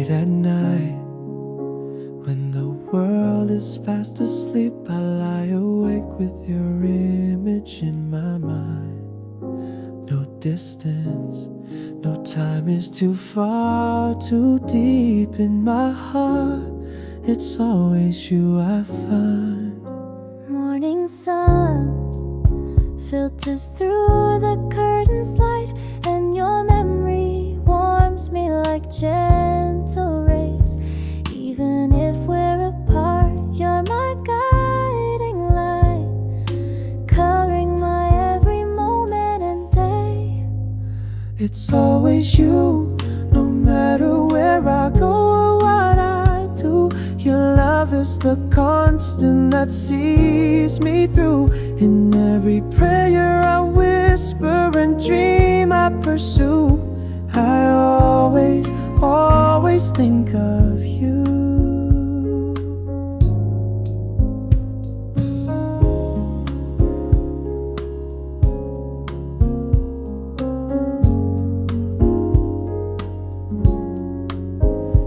Late at night, when the world is fast asleep, I lie awake with your image in my mind. No distance, no time is too far, too deep in my heart. It's always you I find. Morning sun filters through the curtain's light, and your memory warms me like gentle rays. Even if we're apart, you're my guiding light, coloring my every moment and day. It's always you, no matter where I go or what I do. Your love is the constant that sees me through. In every prayer I whisper and dream I pursue, I always, always think of you.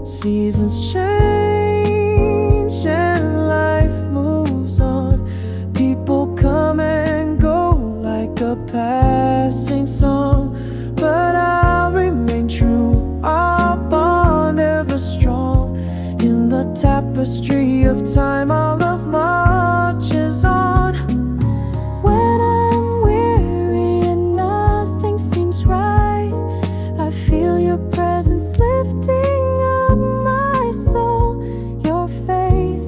Seasons change and life moves on. People come and go like a passing song, but I'll remain true, our bond ever strong. In the tapestry of time, our love marches on. When I'm weary and nothing seems right, I feel your presence lifting up my soul. Your faith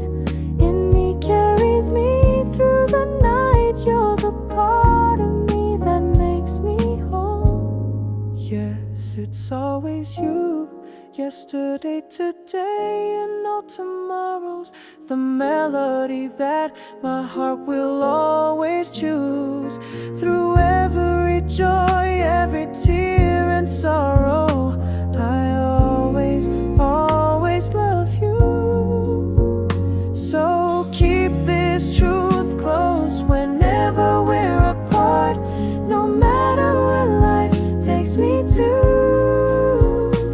in me carries me through the night. You're the part of me that makes me whole. Yes, it's always you. Yesterday, today, and all tomorrows. The melody that my heart will always choose. Through every joy, every tear and sorrow, I always, always love you. So keep this truth close whenever we're apart, no matter where life takes me to.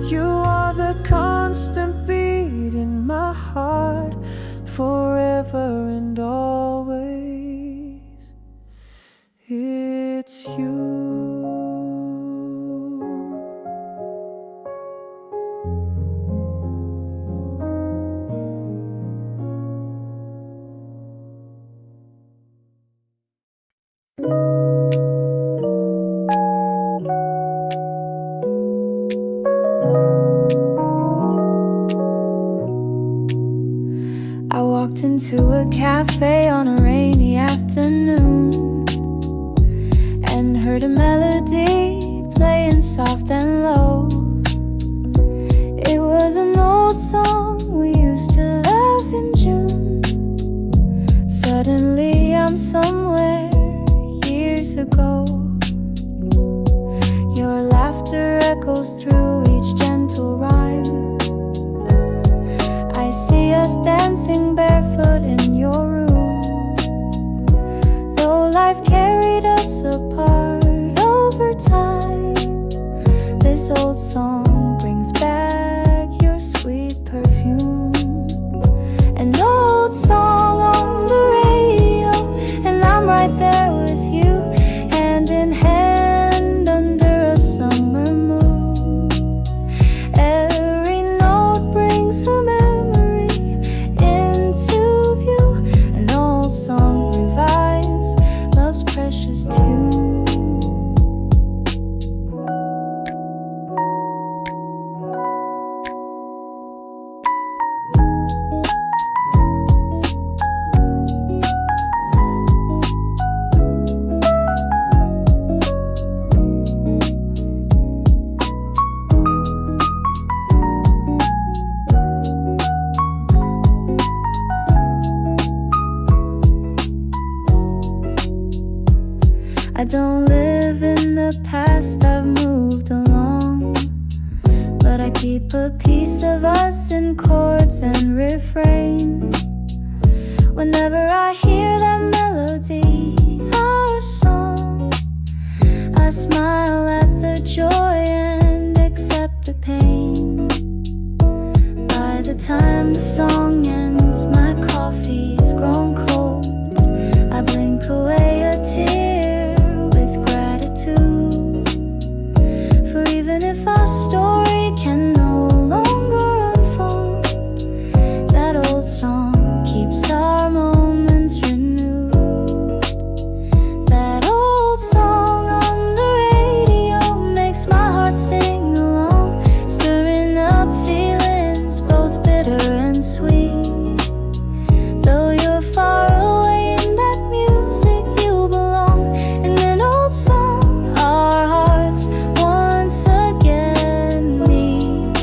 You are the constant beat in my heart, forever and always. It's you. I walked into a cafe on a rainy afternoon and heard a melody playing soft and low. It was an old song we used to love in June. Suddenly I'm somewhere years ago. Your laughter echoes through each gentle rhyme. I see us dancing barefoot in your room. Though life carried us apart over time, this old song brings back your sweet perfume. An old song on the radio, and I'm right there with you, hand in hand under a summer moon. Every note brings a memory into view. An old song revives love's precious tune. I don't live in the past, I've moved along, but I keep a piece of us in chords and refrain. Whenever I hear that melody, our song, I smile at the joy and accept the pain. the song ends, my coffee's grown cold. I blink away a tear with gratitude. For even if our story can no longer unfold, that old song keeps our moments renewed. That old song on the radio makes my heart sing along, stirring up feelings both bitter and sweet. Though you're far away, in that music you belong. In an old song our hearts once again meet.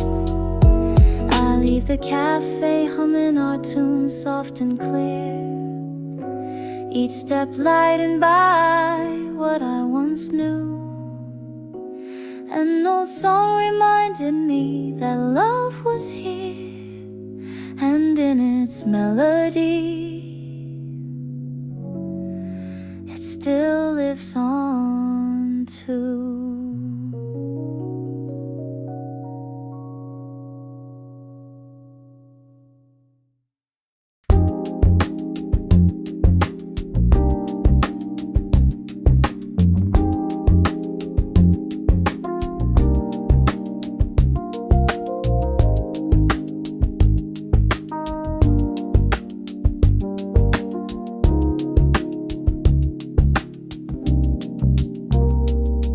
I leave the cafe humming our tune soft and clear, each step lightened by what I once knew. An old song reminded me that love was here, and in its melody it still lives on too.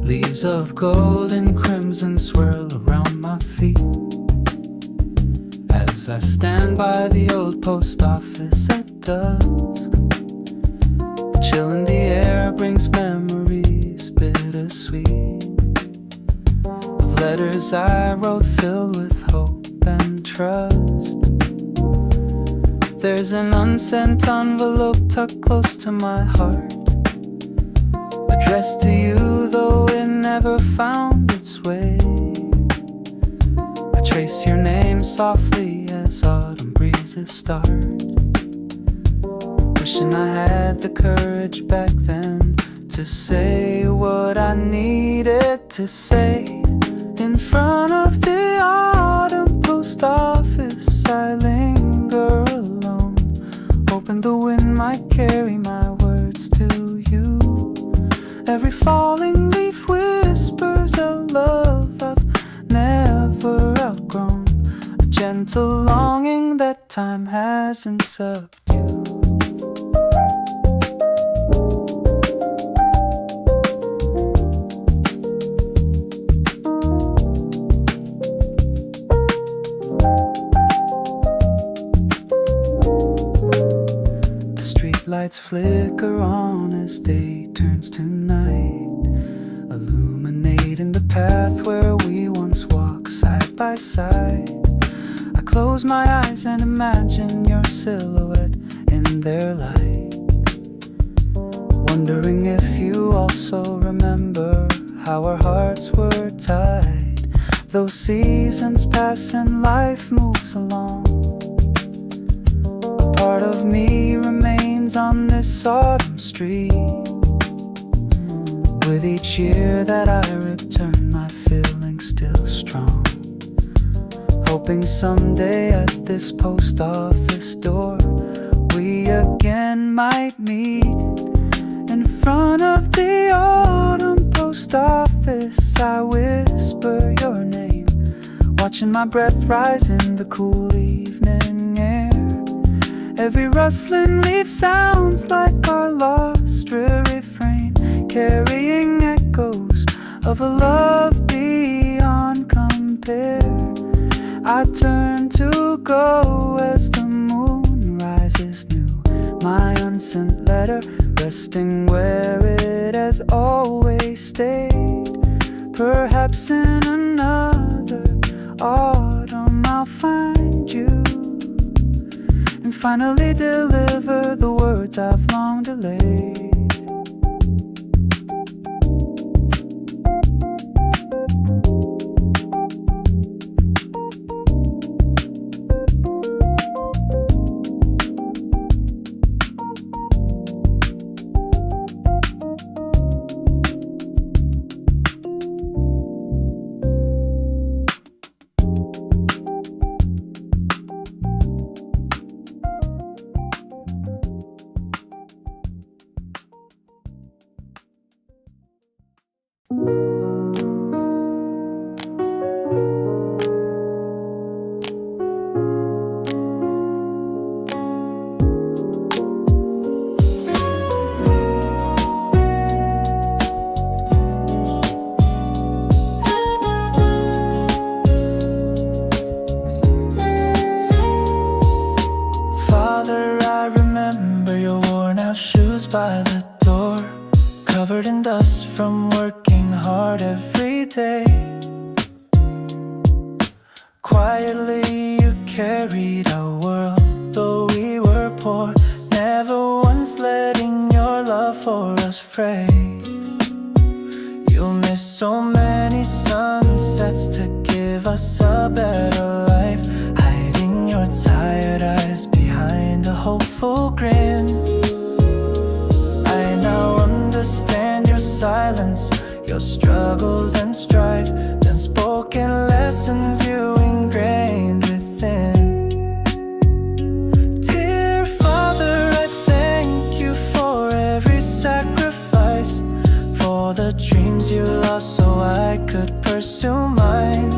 Leaves of gold and crimson swirl around my feet as I stand by the old post office at dusk. The chill in the air brings memories bittersweet of letters I wrote filled with hope and trust. There's an unsent envelope tucked close to my heart, addressed to you, though it never found its way. I trace your name softly as autumn breezes start, wishing I had the courage back then to say what I needed to say. In front of the autumn post office I linger alone, hoping the wind might carry my words to you. Every falling leaf whispers a love I've never outgrown, a gentle longing that time hasn't subdued. The streetlights flicker on as day turns to night, illuminating the path where we once walked side by side. I close my eyes and imagine your silhouette in their light, wondering if you also remember how our hearts were tied. Those seasons pass and life moves along, a part of me remains on this autumn street. With each year that I return, my feelings still strong, hoping someday at this post office door we again might meet. In front of the autumn post office I whisper your name, watching my breath rise in the cool evening air. Every rustling leaf sounds like our lost refrain, carrying echoes of a love beyond compare. I turn to go as the moon rises new, my unsent letter resting where it has always stayed. Perhaps in another autumn I'll find you and finally deliver the words I've long delayed. by the door, covered in dust from working hard every day. Quietly you carried our world, though we were poor, never once letting your love for us fray. You missed so many sunsets to give us a better life, hiding your tired eyes behind a hopeful grin. I now understand your silence, your struggles and strife, the unspoken lessons you ingrained within. Dear Father, I thank you for every sacrifice, for the dreams you lost so I could pursue mine.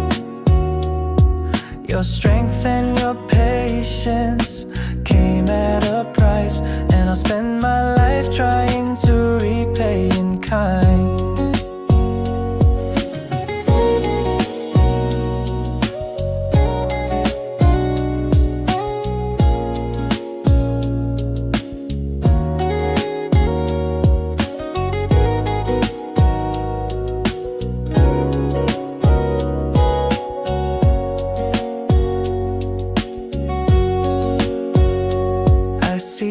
Your strength and your patience came at a price, and I'll spend my life trying to repay in kind.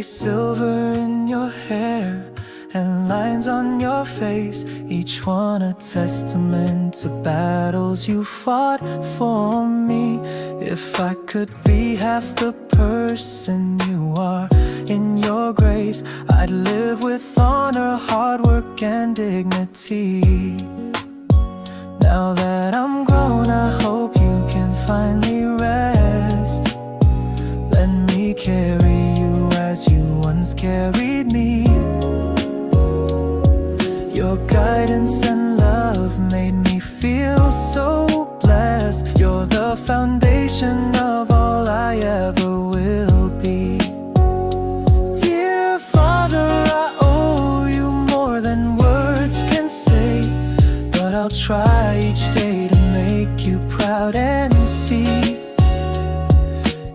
Silver in your hair and lines on your face, each one a testament to battles you fought for me. If I could be half the person you are in your grace, I'd live with honor, hard work and dignity. Now that I'm grown, I hope you can finally rest. Let me carry you as you once carried me. Your guidance and love made me feel so blessed. You're the foundation of all I ever will be. Dear Father, I owe you more than words can say, but I'll try each day to make you proud and see.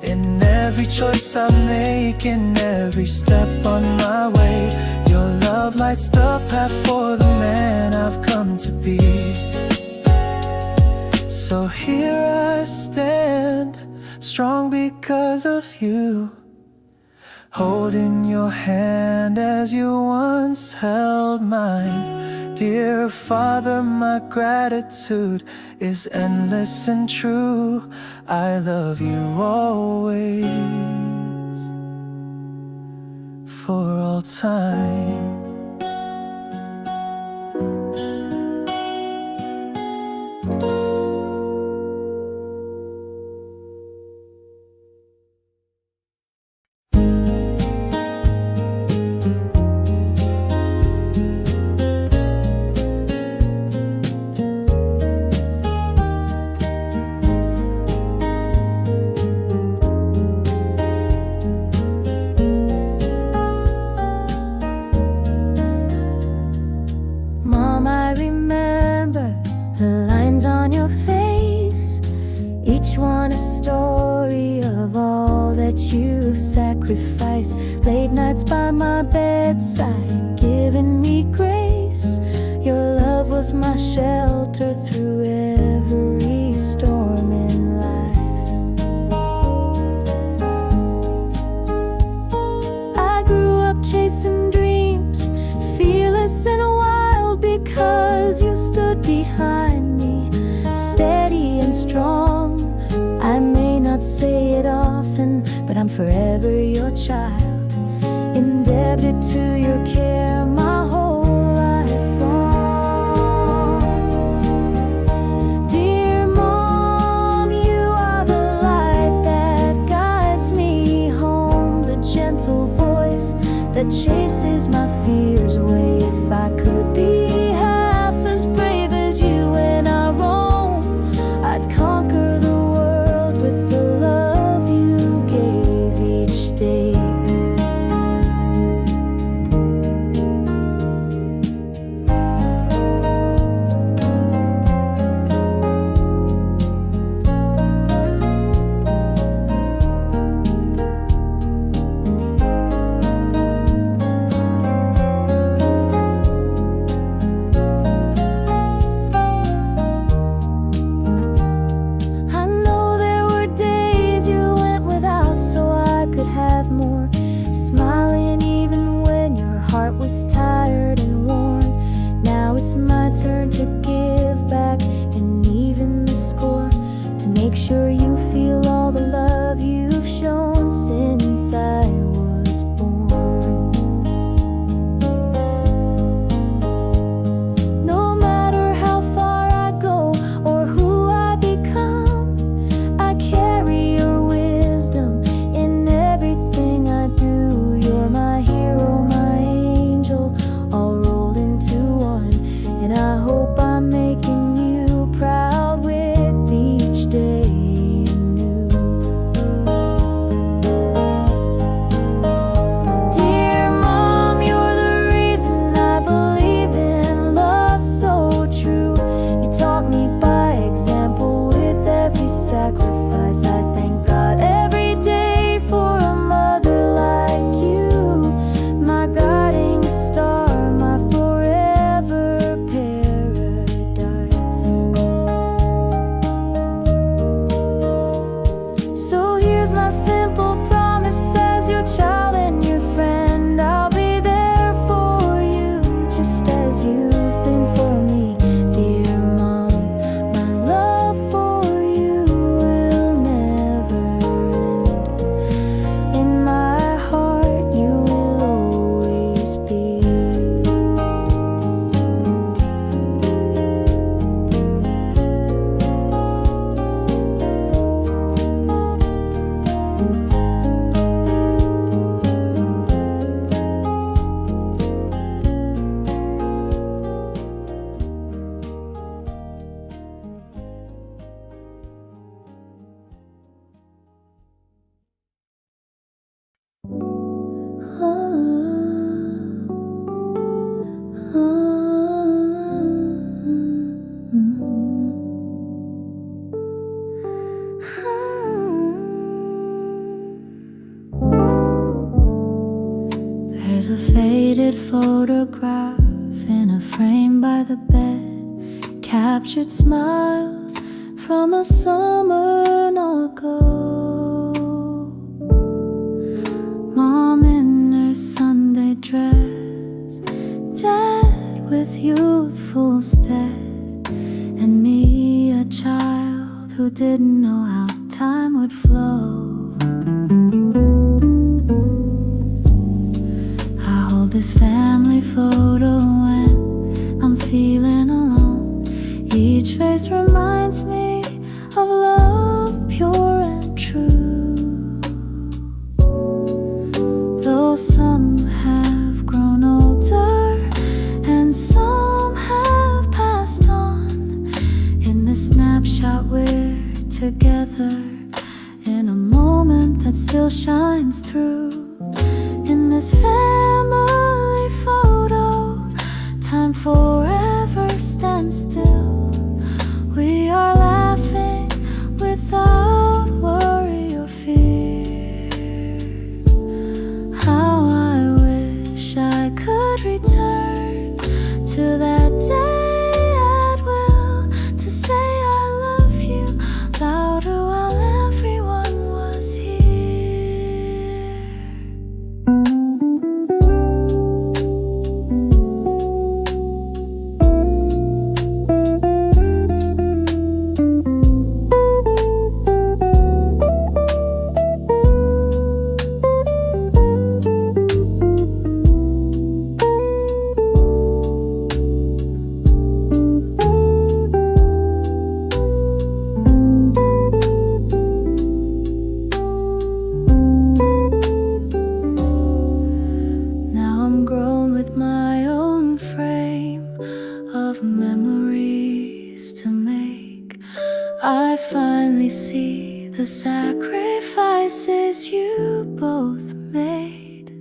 In every choice I make, in every step on my way, your love lights the path for the man I've come to be. So here I stand, strong because of you, holding your hand as you once held mine. Dear Father, my gratitude is endless and true. I love you always, for all time. Late nights by my bedside, giving me grace. Your love was my shelter through every storm in life. I grew up chasing dreams, fearless and wild, because you stood behind me, steady and strong. I may not say it often, but I'm forever your child, indebted to your care my whole life long. Dear Mom, you are the light that guides me home, the gentle voice that chases my fears away. If I could be half as brave as you when I roam, I'd conquer the world with the love you gave each day. you feel all the love you've shown since I was born. No matter how far I go or who I become, I carry your wisdom in everything I do. You're my hero, my angel, all rolled into one. And I hope I'm making you proud with each day anew. Dear Mom, you're the reason I believe in love so true. You taught me by example with every sacrifice. I thank God every day for a mother like you, my guiding star, my forever paradise. So here's my simple promise, as your child and your friend, I'll be there for you just as you've been for me. Dear Mom, my love for you will never end. In my heart you will always be. There's a faded photograph in a frame by the bed, captured smiles from a summer long ago. Mom in her Sunday dress, Dad with youthful stead, and me, a child who didn't know how time would flow. I hold this family photo when I'm feeling alone. Each face reminds me of love pure and true. Though some have grown older and some have passed on, in this snapshot we're together in a moment that still shines through. In this family photo, time forever stands still. We are laughing without worry or fear. How I wish I could return to that day at will, to say I love you louder while everyone was here. Now I'm grown with my own frame of memories to make. I finally see the sacrifices you both made.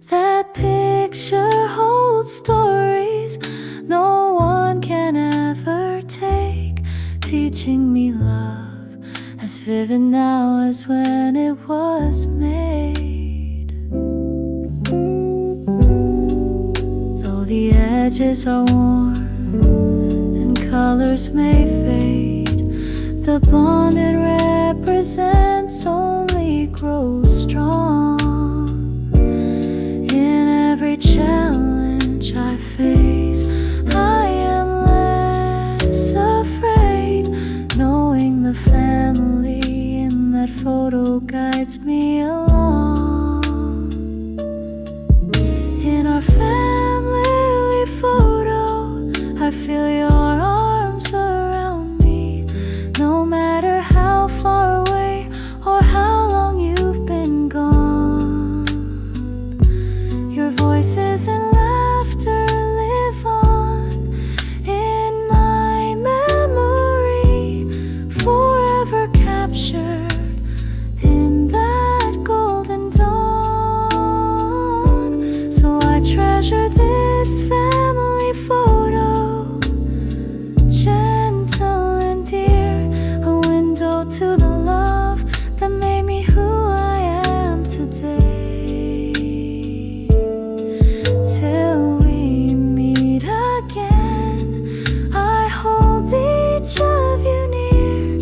That picture holds stories no one can ever take, teaching me love as vivid now as when it was made. Though the edges are worn and colors may fade, the bond it represents only grows strong. In every challenge I face, I am less afraid, knowing the family that photo guides me along. In our family photo, I feel your arms around me. No matter how far away or how long you've been gone, your voices and laughter live on in my memory, forever captured in that golden dawn. So I treasure this family photo, gentle and dear, a window to the love that made me who I am today. Till we meet again, I hold each of you near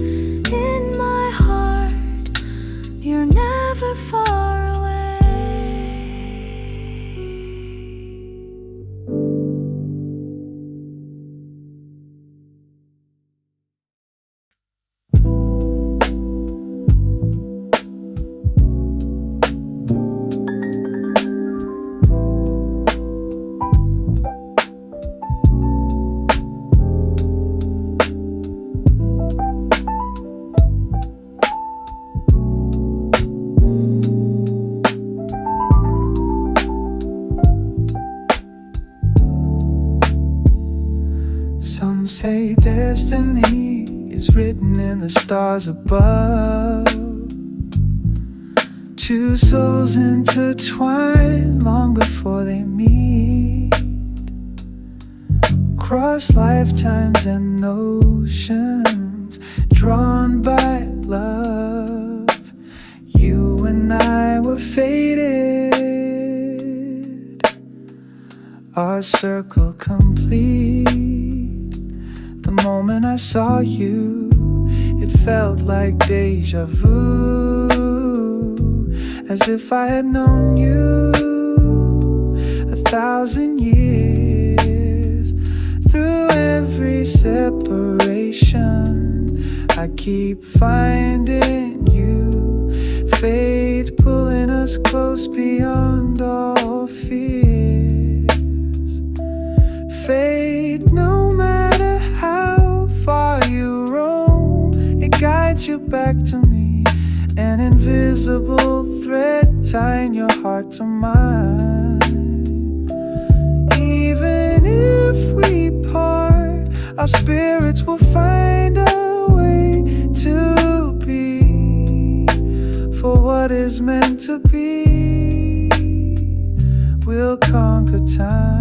in my heart. You're never far away. Some say destiny is written in the stars above. Two souls intertwine long before they meet, cross lifetimes and oceans, drawn by love. You and I were fated, our circle complete. The moment I saw you, it felt like deja vu, as if I had known you 1,000 years. Through every separation, I keep finding you, fate pulling us close beyond all fears. Fate, no matter how far you roam, it guides you back to me, an invisible thread tying your heart to mine. Even if we part, our spirits will find a way to be. For what is meant to be will conquer time.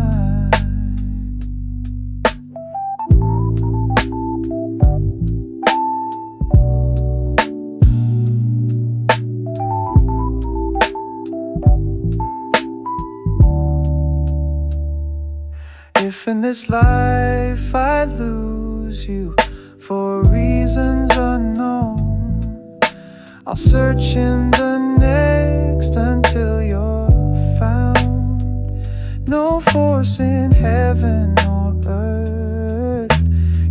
If in this life I lose you for reasons unknown, I'll search in the next until you're found. No force in heaven or earth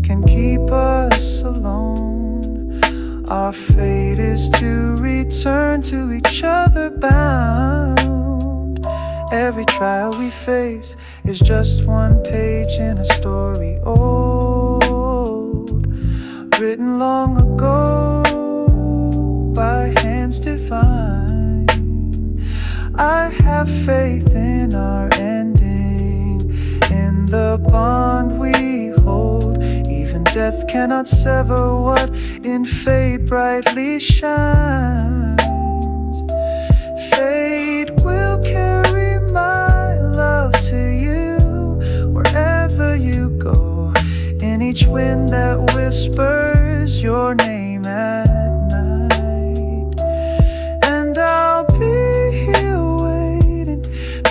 can keep us alone. Our fate is to return to each other bound. Every trial we face is just one page in a story old, written long ago by hands divine. I have faith in our ending, in the bond we hold. Even death cannot sever what in fate brightly shines. Fate will carry my love to you wherever you go, in each wind that whispers your name at night. And I'll be here waiting,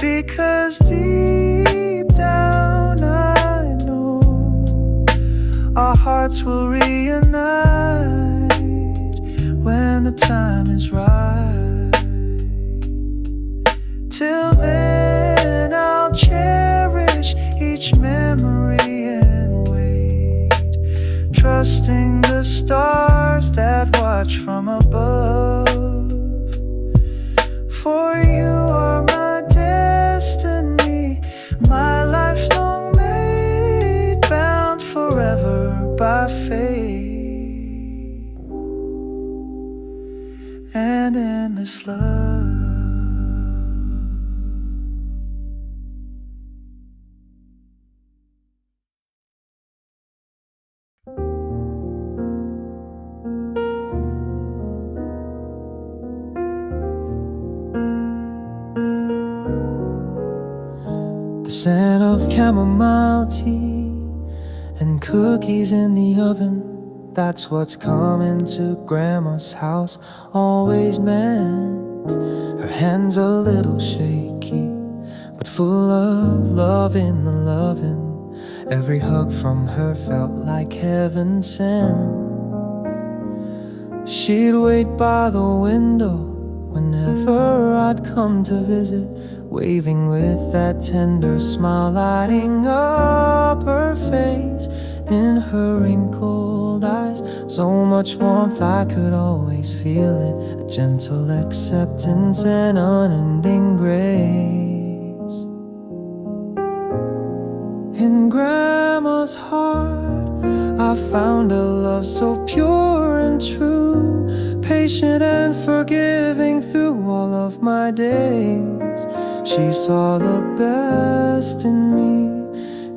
because deep down I know our hearts will reunite when the time is right. Till then I'll cherish each memory and wait, trusting the stars that watch from above. For you are my destiny, my lifelong mate, bound forever by fate and endless love. The scent of chamomile tea and cookies in the oven, that's what's coming to Grandma's house. Always meant her hands a little shaky, but full of love in the loving. Every hug from her felt like heaven sent. She'd wait by the window whenever I'd come to visit, waving with that tender smile, lighting up her face in her wrinkled eyes. So much warmth I could always feel it, a gentle acceptance and unending grace. In Grandma's heart I found a love so pure and true, patient and forgiving through all of my days. She saw the best in me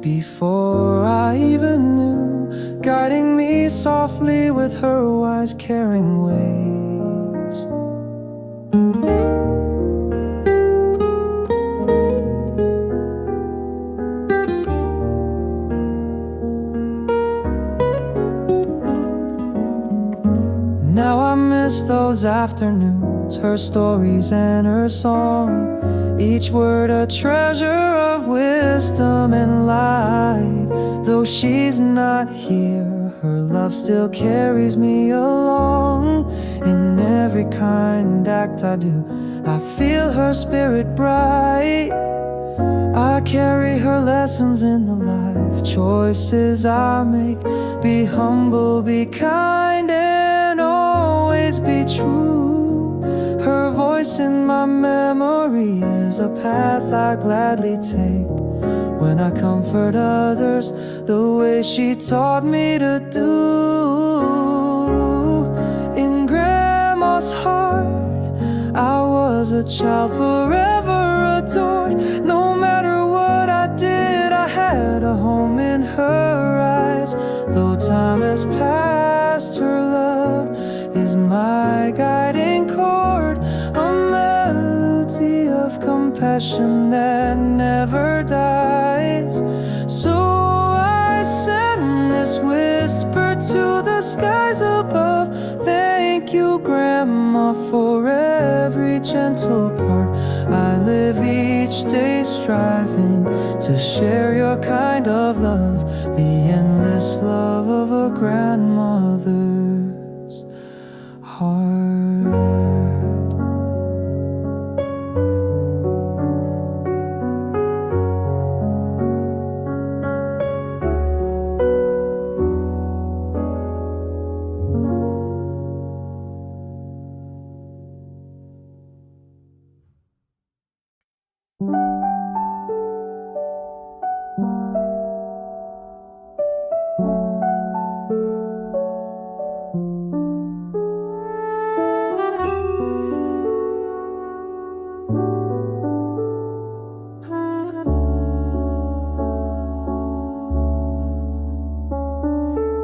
before I even knew, guiding me softly with her wise, caring ways. Now I miss those afternoons, her stories and her song, each word a treasure of wisdom and light. Though she's not here, her love still carries me along. In every kind act I do, I feel her spirit bright. I carry her lessons in the life choices I make. Be humble, be kind, and always be true. Her voice in my memory is a path I gladly take when I comfort others the way she taught me to do. In Grandma's heart I was a child forever adored. No matter what I did, I had a home in her eyes. Though time has passed, her love is my guiding cord, a melody of compassion that never dies. So I send this whisper to the skies above. Thank you, Grandma, for every gentle part. I live each day striving to share your kind of love, the endless love of a grandmother's heart.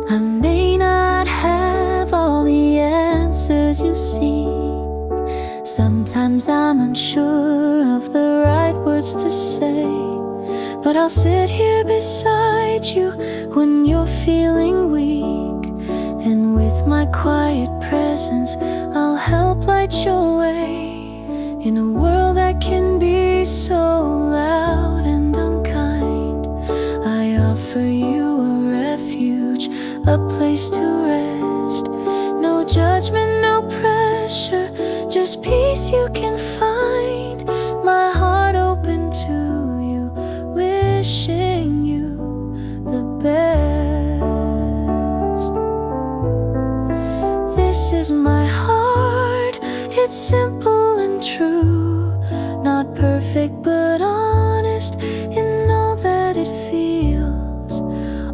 I may not have all the answers you seek. Sometimes I'm unsure of the right words to say, but I'll sit here beside you when you're feeling weak, and with my quiet presence I'll help light your way. In a world that can be so loud and unkind, I offer you a refuge, a place to rest. No judgment, no pressure, just peace you can find. My heart open to you, wishing you the best. it's simple and true, not perfect but honest in all that it feels.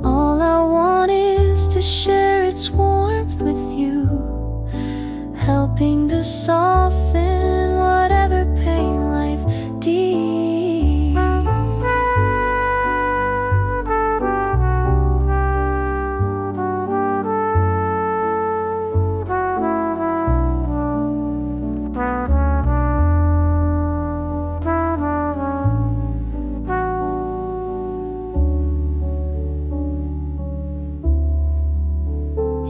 All I want is to share its warmth with you, helping to soften whatever pain life deals.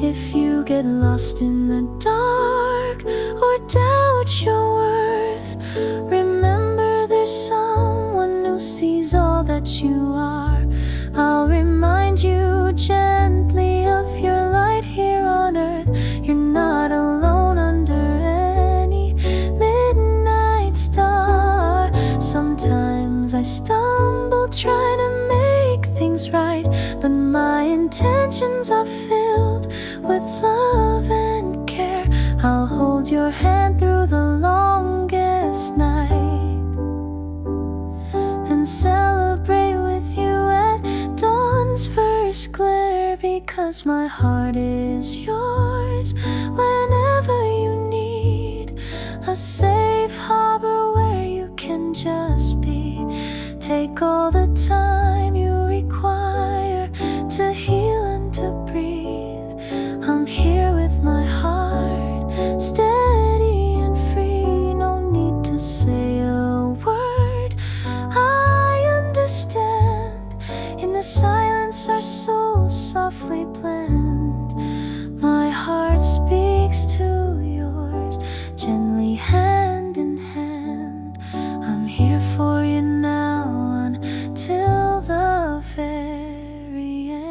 If you get lost in the dark or doubt your worth, remember there's someone who sees all that you are. I'll remind you gently of your light here on earth. You're not alone under any midnight star. Sometimes I stumble trying to make things right, but my intentions are filled with love and care. I'll hold your hand through the longest night and celebrate with you at dawn's first glare, because my heart is yours whenever you need a safe harbor where you can just be. Take all the time you require to heal and to breathe. I'm here with my heart steady and free. No need to say a word, I understand. In the silence our souls softly blend. My heart speaks to yours gently, hand in hand. I'm here for you now until the very end.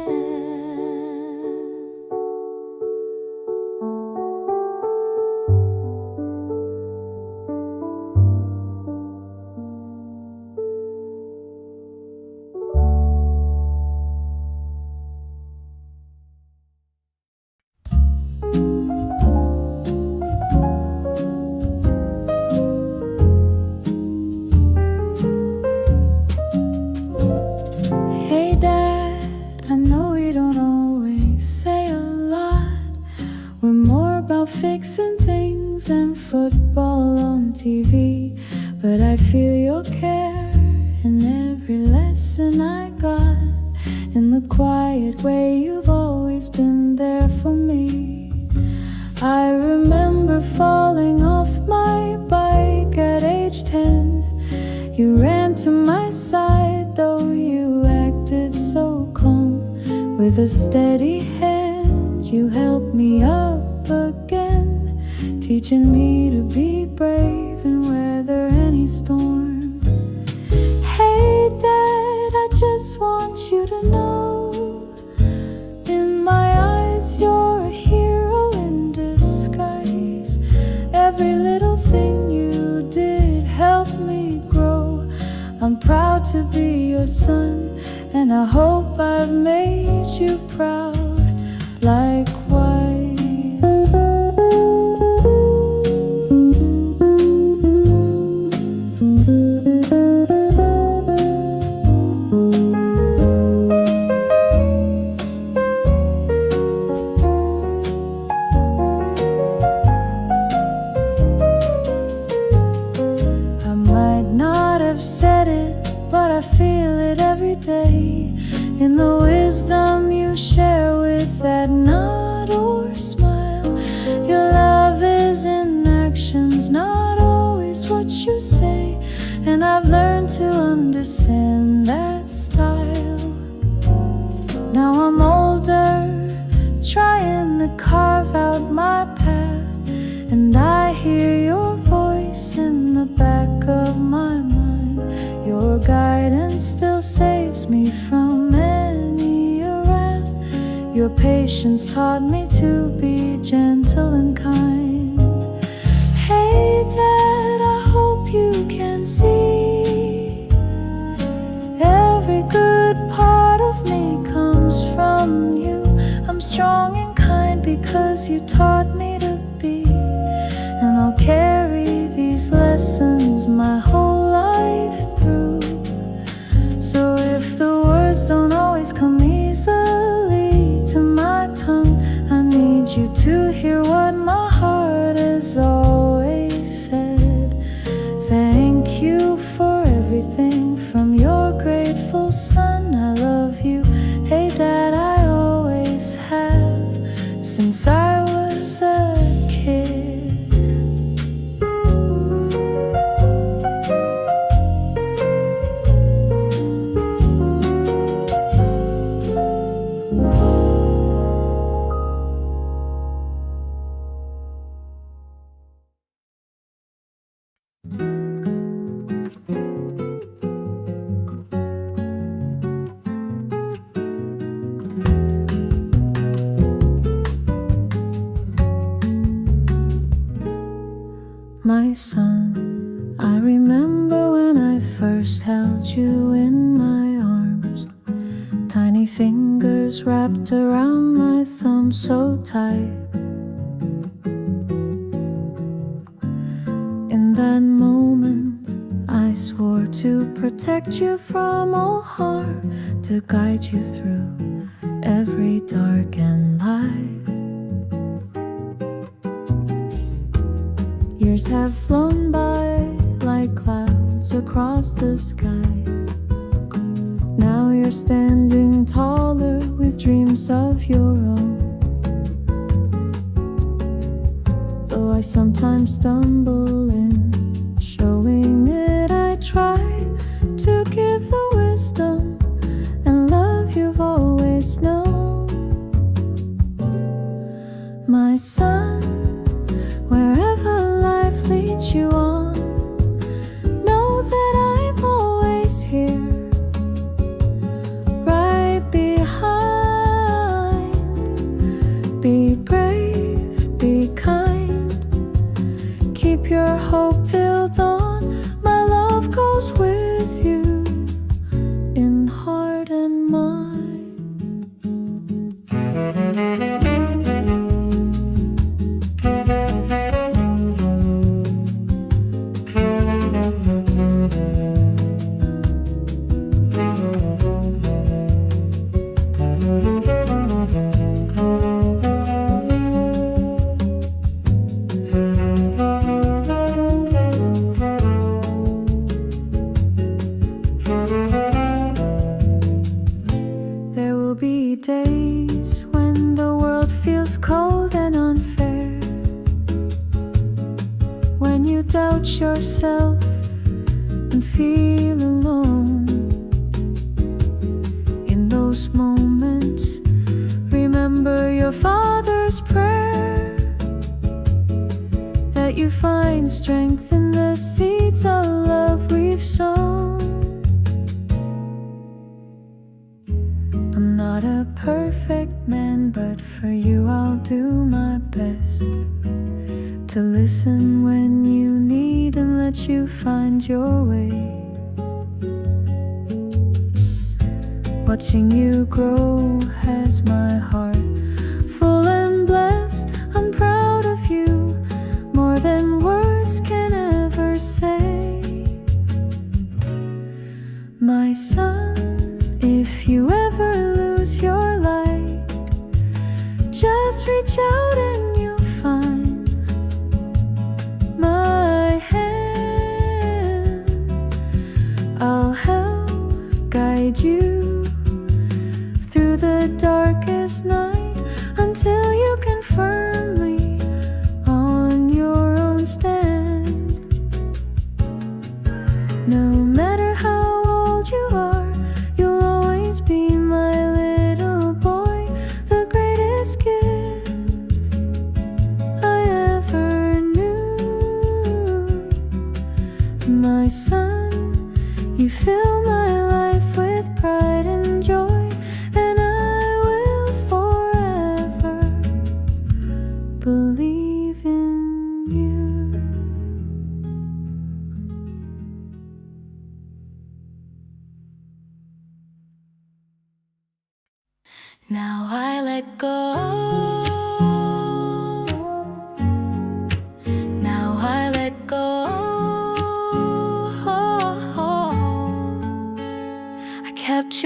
Hey Dad, I know we don't always say a lot. We're more about fixing things and football on TV, but I feel your care in every lesson I got. In the quiet way you've always been there for me. I remember falling off my bike at age 10. You ran to my side though you acted so calm. With a steady hand you helped me up again, teaching me to be brave and weather any storm. Hey Dad, I just want you to know, in my eyes you're a hero in disguise. Every little thing you did helped me grow. I'm proud to be your son, and I hope I've made you proud. Likewise. I might not have said it, but I feel it every day, in the wisdom you share with that nod or smile. Your love is in actions, not always what you say, and I've learned to understand that style. Now I'm older, trying to carve out my path, and I hear your voice in the back of my mind. Your guidance still saves me from any wrath. Your patience taught me to be gentle and kind. Hey Dad, I hope you can see every good part of me comes from you. I'm strong and kind because you taught me to be, and I'll carry these lessons my whole life through. So if the words don't always come easily to my tongue, I need you to hear what my heart has always said. Thank you for everything, from your grateful son. I love you, hey Dad, I always have, since I was a kid. My son, I remember when I first held you in my arms. Tiny fingers wrapped around my thumb so tight. In that moment, I swore to protect you from all harm, to guide you through every dark and light. Years have flown by like clouds across the sky. Now you're standing taller with dreams of your own. Though I sometimes stumble in showing it, I try to give the wisdom and love you've always known. My son, wherever life leads you on, know that I'm always here, right behind. Be brave, be kind, keep your hope till dawn. My love goes with you in heart and mind. There will be days when the world feels cold and unfair, when you doubt yourself and feel alone. In those moments, remember your father's prayer, that you find strength in the seeds of love we've sown. I'm not a perfect man, but for you I'll do my best to listen when you need and let you find your way. Watching you grow has my heart full and blessed. I'm proud of you, more than words can ever say. My son, if you ever lose your light, just reach out and you'll find my hand. I'll help guide you through the darkest night, until you can firmly on your own stand. No matter how old you are, you'll always be my little boy, the greatest gift I ever knew. My son, you fill my life with pride and joy, and I will forever believe in you. Now I let go. Now I let go.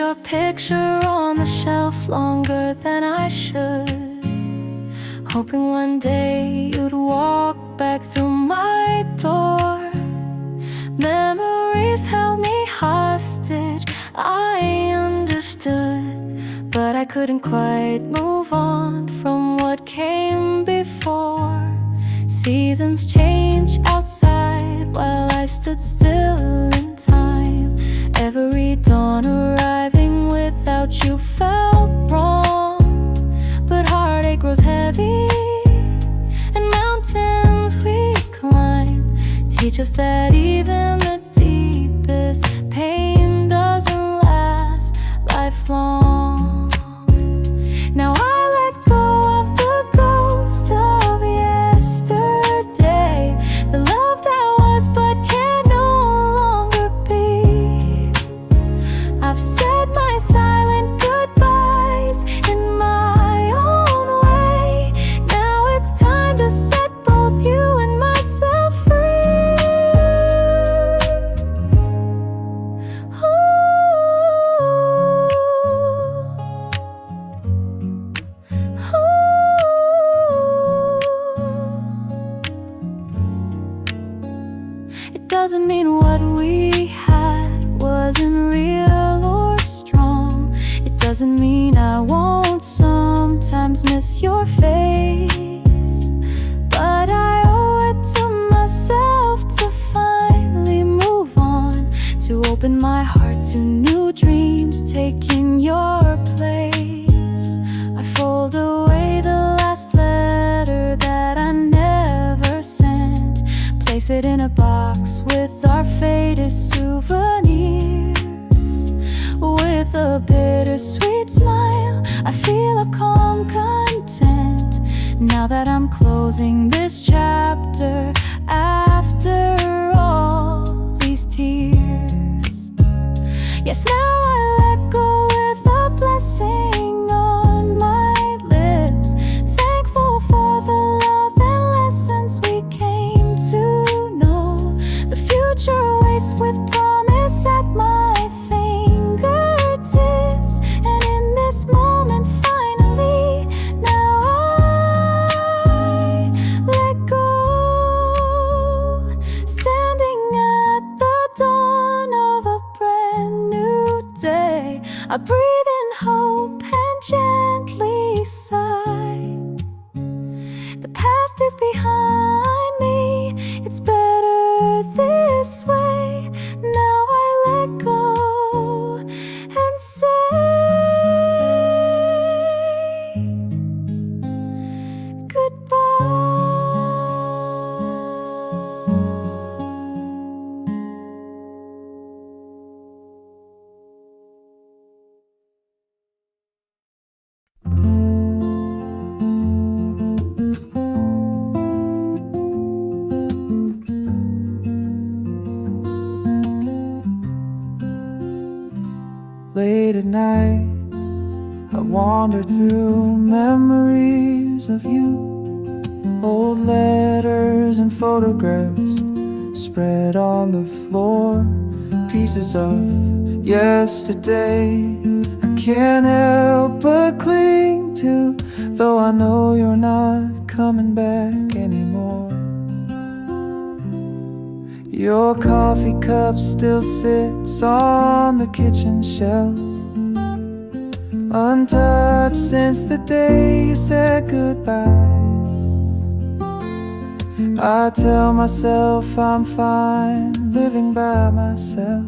your picture on the shelf longer than I should, hoping one day you'd walk back through my door. Memories held me hostage, I understood, but I couldn't quite move on from what came before. Seasons change outside while I stood still in time. Every dawn arriving without you felt wrong, but heartache grows heavy, and mountains we climb teach us that even the deepest pain doesn't last lifelong. Now I let go of the ghost of yesterday, the love that was but can no longer be. I've said my silent goodbyes in my own way. Now it's time to set both you and myself free. It doesn't mean what we had wasn't real or strong. It doesn't mean I won't sometimes miss your face, but I owe it to myself to finally move on, to open my heart to new dreams taking your place. I fold away the last letter that I never sent, place it in a box with our faded souvenirs. With a bittersweet smile, I feel a calm content now that I'm closing this chapter after all these tears. Yes, now I let go with a blessing on my lips, thankful for the love and lessons we came to know. The future waits with promise at my fingertips, and in this moment finally, now I let go. Standing at the dawn of a brand new day, I breathe in hope and gently sigh. The past is behind me, it's better this way. Now I let go and say goodbye. Late at night, I wander through memories of you. Old letters and photographs spread on the floor, pieces of yesterday I can't help but cling to, though I know you're not coming back anymore. Your coffee cup still sits on the kitchen shelf, untouched since the day you said goodbye. I tell myself I'm fine living by myself,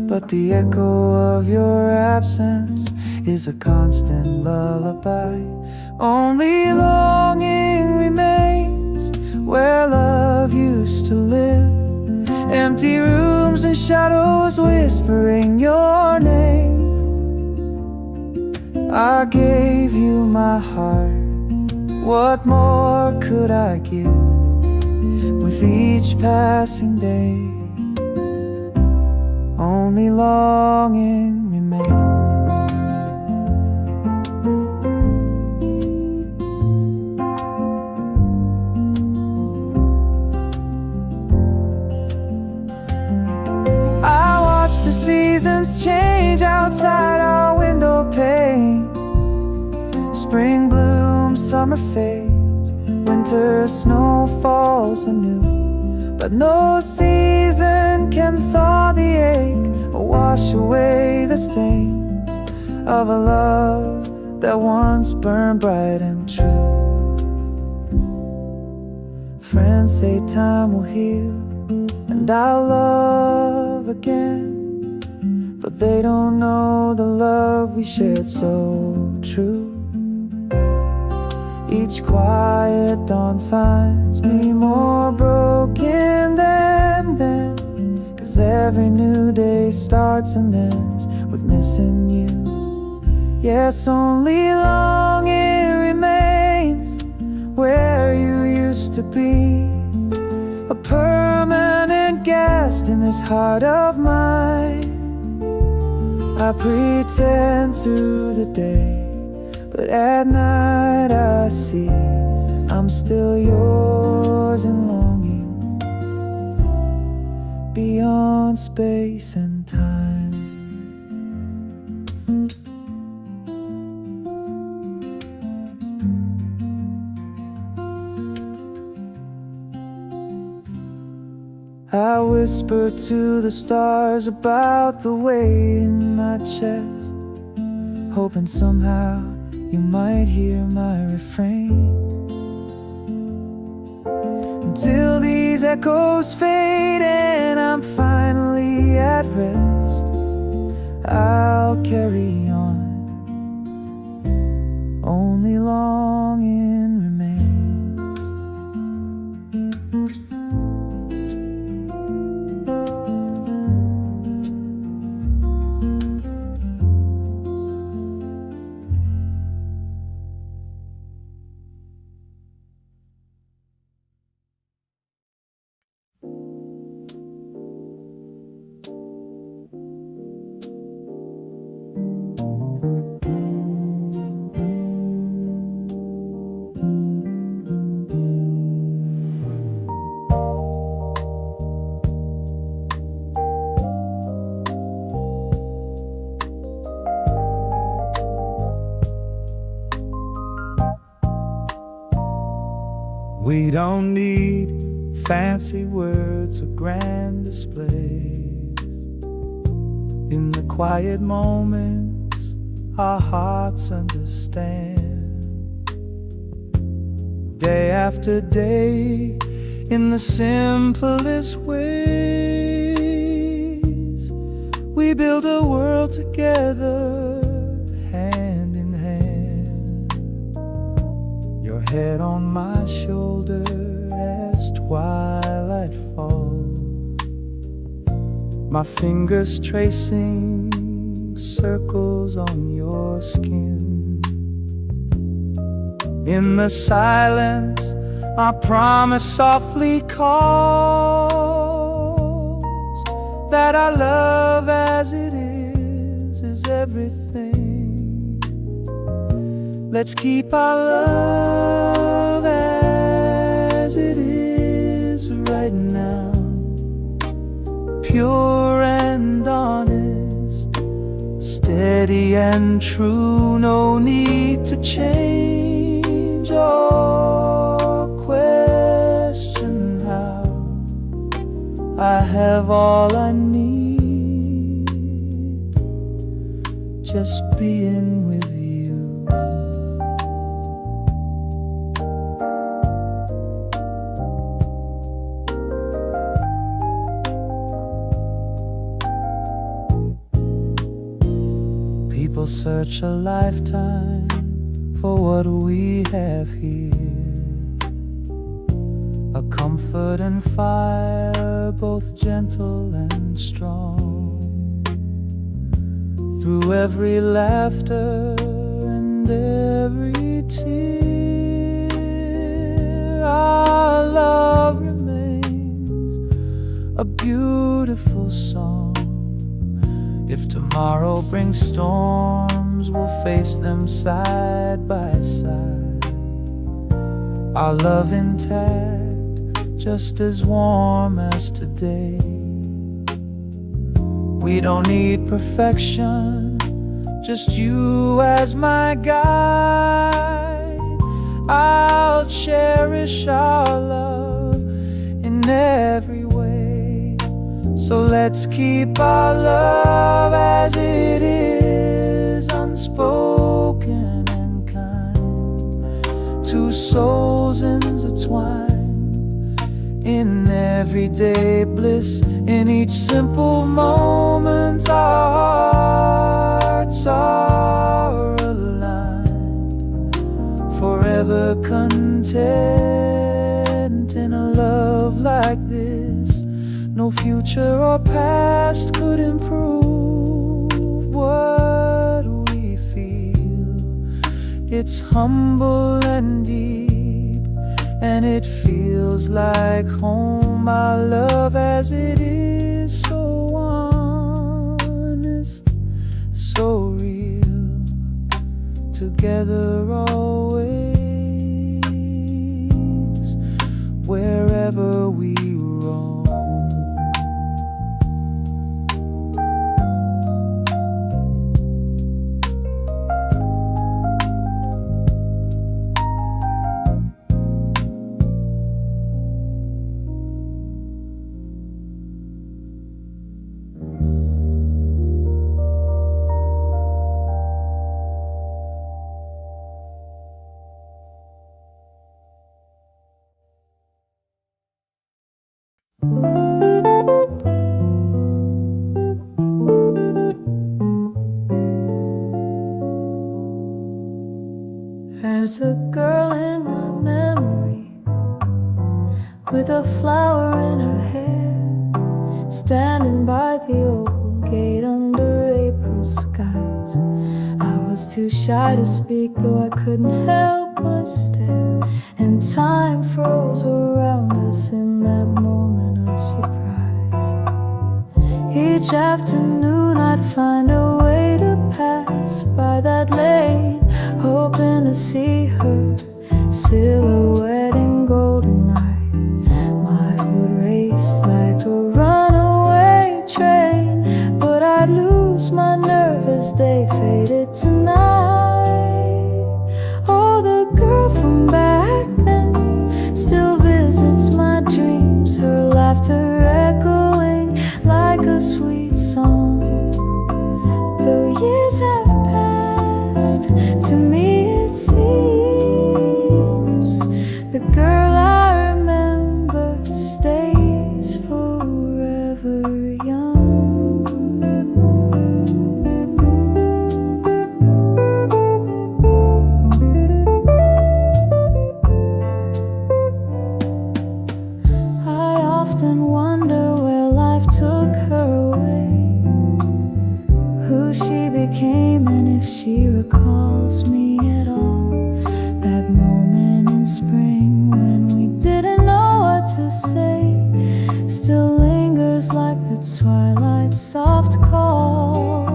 but the echo of your absence is a constant lullaby. Only longing remains where love used to live, empty rooms and shadows whispering your name. I gave you my heart, what more could I give? With each passing day, only longing remains. seasons change outside our window pane. Spring blooms, summer fades, winter snow falls anew. But no season can thaw the ache or wash away the stain of a love that once burned bright and true. Friends say time will heal and I'll love again, but they don't know the love we shared so true. Each quiet dawn finds me more broken than then, 'cause every new day starts and ends with missing you. Yes, only longing remains where you used to be, a permanent guest in this heart of mine. I pretend through the day, but at night I see I'm still yours in longing beyond space and time. I whisper to the stars about the weight in my chest, hoping somehow you might hear my refrain. Until these echoes fade and I'm finally at rest, I'll carry on. Only longing remains. We don't need fancy words or grand displays. In the quiet moments, our hearts understand. Day after day, in the simplest ways, we build a world together, hand in hand. Your head on my shoulder as twilight falls, my fingers tracing circles on your skin. In the silence, our promise softly calls that our love as it is everything. Let's keep our love as it is right now, pure and honest, steady and true. No need to change or question how. I have all I need, just being with you. People search a lifetime for what we have here, a comfort and fire, both gentle and strong. Through every laughter and every tear, our love remains a beautiful song. If tomorrow brings storms, we'll face them side by side, our love intact, just as warm as today. We don't need perfection, just you as my guide. I'll cherish our love in every way. So let's keep our love as it is, unspoken and kind. Two souls intertwined in everyday bliss. In each simple moment our hearts are aligned, forever content in a love like this. No future or past could improve what we feel. It's humble and deep, and it feels like home. Our love as it is, so honest, so real. Together always, wherever we roam. There's a girl in my memory with a flower in her hair, standing by the old gate under April skies. I was too shy to speak, though I couldn't help but stare, and time froze around us in that moment of surprise. Each afternoon I'd find a way to pass by that lane, hoping to see her silhouette in golden light. My heart would race like a runaway train, but I'd lose my nerve as day faded to night. Oh, the girl from back then still visits my dreams, her laughter echoing like a sweet song. Though years have passed, to me it seems the girl I remember stays forever young. I often wonder where life took her away, who she became, and if she recalls me at all. That moment in spring when we didn't know what to say still lingers like the twilight's soft call.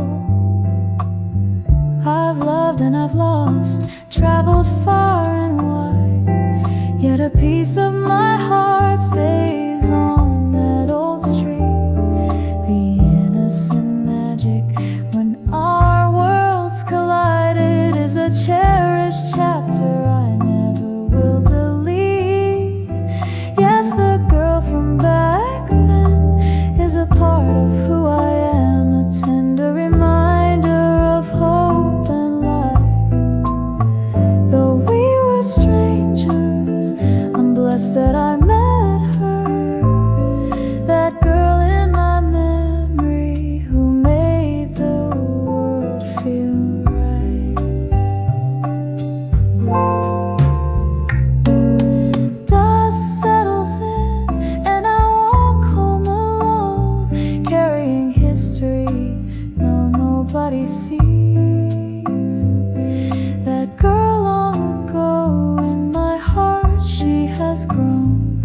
I've loved and I've lost, traveled far and wide, yet a piece of my heart stays on that old street. The innocent magic when our worlds collided is a cherished chapter I never will delete. Yes, the girl from back then is a part of who I am, a tender reminder of hope and light. Though we were strangers, I'm blessed that I met her, that girl in my memory who made the world feel right. Dust settles in and I walk home alone, carrying history nobody sees. That girl long ago, in my heart she has grown,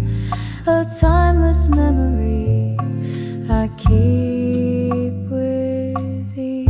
a timeless memory I keep with ease.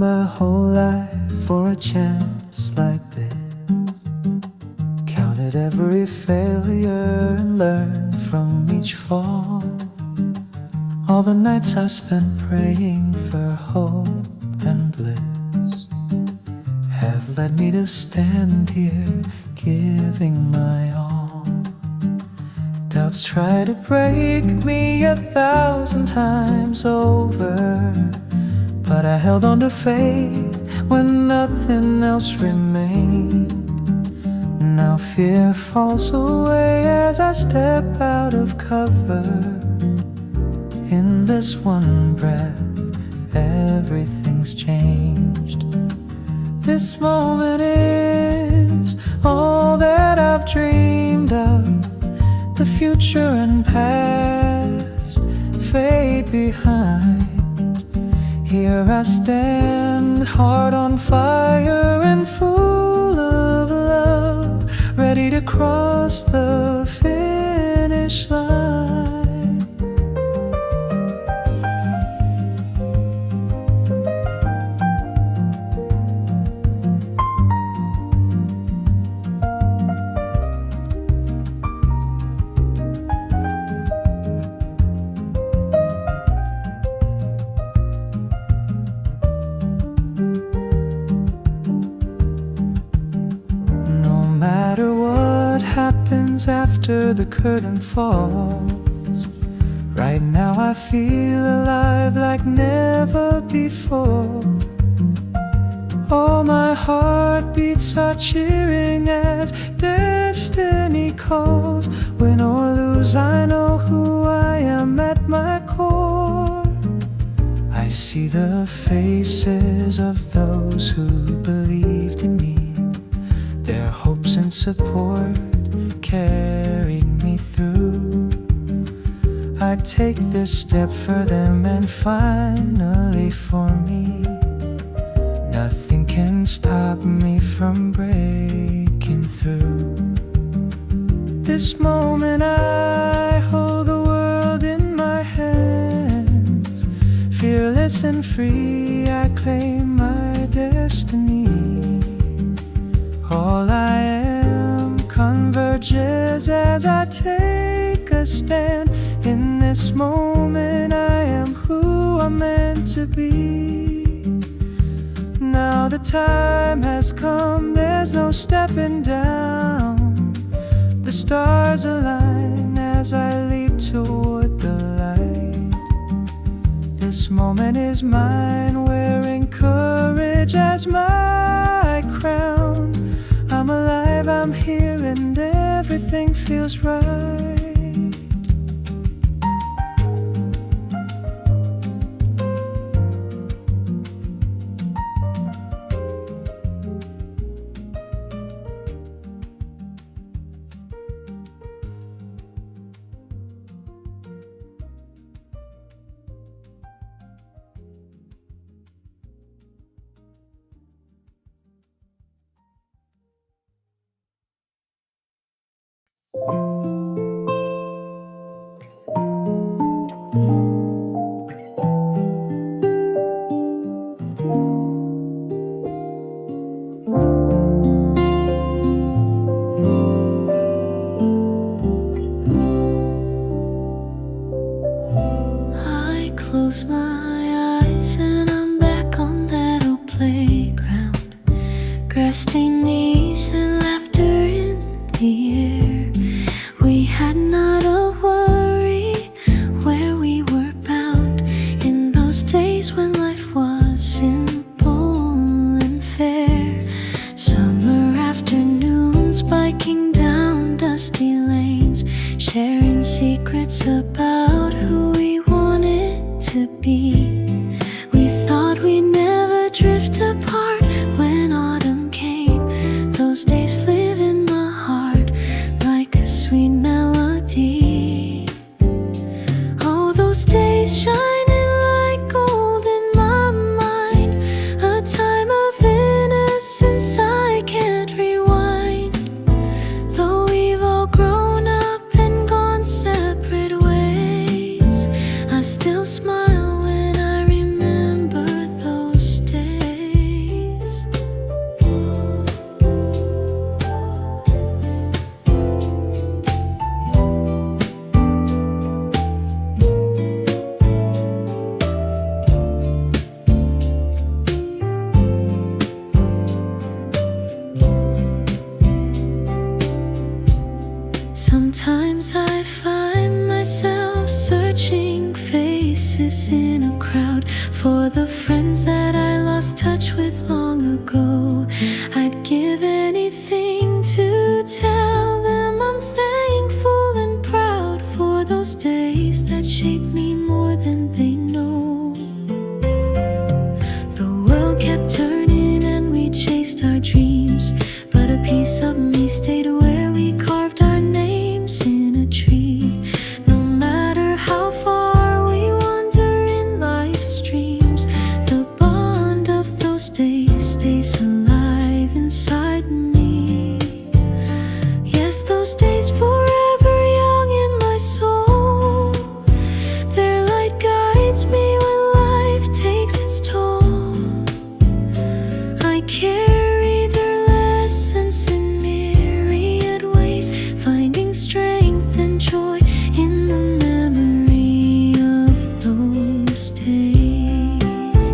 my whole life for a chance like this. Counted every failure and learned from each fall. All the nights I spent praying for hope and bliss have led me to stand here giving my all. Doubts try to break me 1,000 times over, but I held on to faith when nothing else remained. Now fear falls away as I step out of cover. In this one breath, everything's changed. This moment is all that I've dreamed of. The future and past fade behind. Here I stand, heart on fire and full of love, ready to cross the finish line. After the curtain falls, right now I feel alive like never before. All my heartbeats are cheering as destiny calls. Win or lose, I know who I am at my core. I see the faces of those who believed in me. Their hopes and support carried me through. I take this step for them and finally for me. Nothing can stop me from breaking through. This moment I hold the world in my hands. Fearless and free, I claim my destiny. All I am converges as I take a stand. In this moment I am who I'm meant to be. Now the time has come, there's no stepping down. The stars align as I leap toward the light. This moment is mine, wearing courage as my crown. I'm alive, I'm here, and everything feels right. Close my eyes and I'm back on that old playground. Grass-stained knees and laughter in the air. We had not a worry where we were bound. In those days when life was simple and fair. Summer afternoons biking down dusty lanes, sharing secrets about who we wanted to be. We thought we'd never drift apart when autumn came. Those days live in my heart like a sweet melody. Oh, those days shining like gold in my mind. A time of innocence I can't rewind. Though we've all grown up and gone separate ways, face in a crowd. For the friends that I lost touch with long ago, I'd give anything to tell them I'm thankful and proud for those days that shaped me more than they know. The world kept turning and we chased our dreams, but a piece of me stayed where we carved our names in a tree. No matter how far we wander in life's streams, the bond of those days stays alive inside me. Yes, those days forever young in my soul. Their light guides me when life takes its toll. I carry their lessons in myriad ways, finding strength and joy in the memory of those days.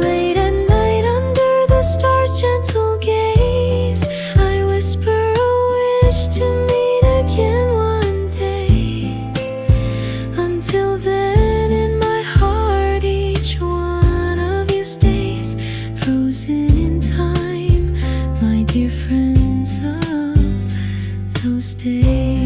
Late at night under the stars' gentle gaze, I whisper a wish to meet again one day. Until then, in my heart, each one of you stays frozen in time, my dear friends of those days.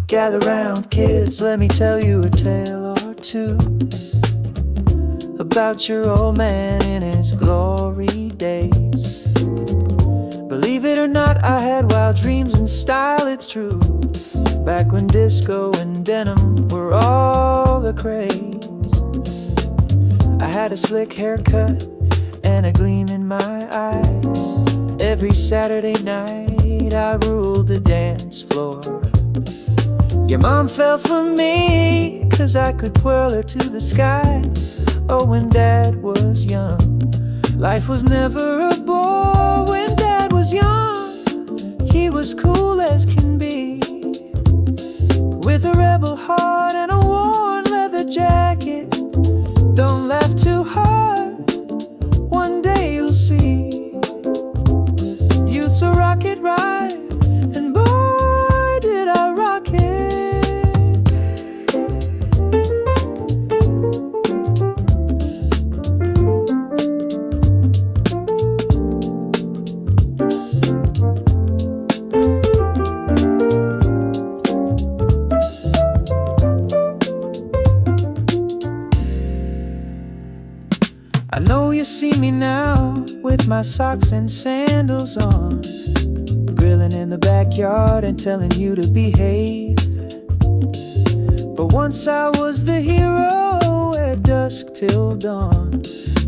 Gather round, kids, let me tell you a tale or two about your old man in his glory days. Believe it or not, I had wild dreams and style, it's true. Back when disco and denim were all the craze. I had a slick haircut and a gleam in my eye. Every Saturday night I ruled the dance floor. Your mom fell for me, cause I could twirl her to the sky. Oh, when Dad was young, life was never a bore. When Dad was young, he was cool as can be, with a rebel heart and a worn leather jacket. Don't laugh too hard, one day you'll see. Youth's a rocket ride, and boy did I rock it. I know you see me now with my socks and sandals on, grilling in the backyard and telling you to behave. But once I was the hero at dusk till dawn,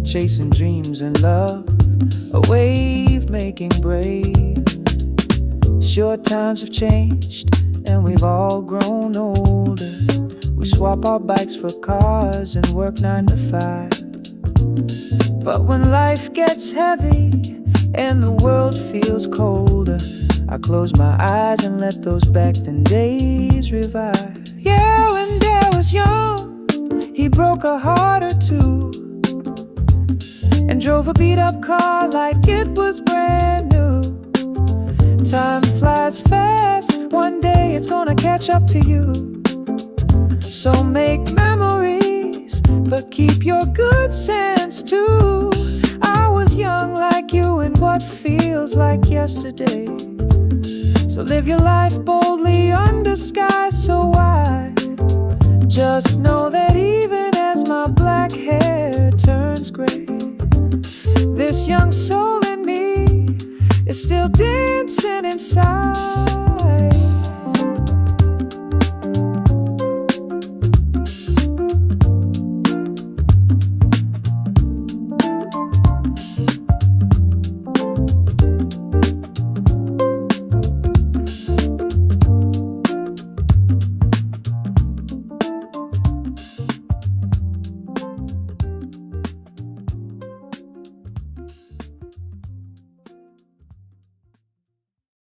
chasing dreams and love, a wave making brave. Sure, times have changed and we've all grown older. We swap our bikes for cars and work 9 to 5. But when life gets heavy and the world feels colder, I close my eyes and let those back then days revive. Yeah, when Dad was young, he broke a heart or two and drove a beat-up car like it was brand new. Time flies fast, one day it's gonna catch up to you. So make memories, but keep your good sense too. I was young like you in what feels like yesterday. So live your life boldly under skies so wide. Just know that even as my black hair turns gray, this young soul in me is still dancing inside.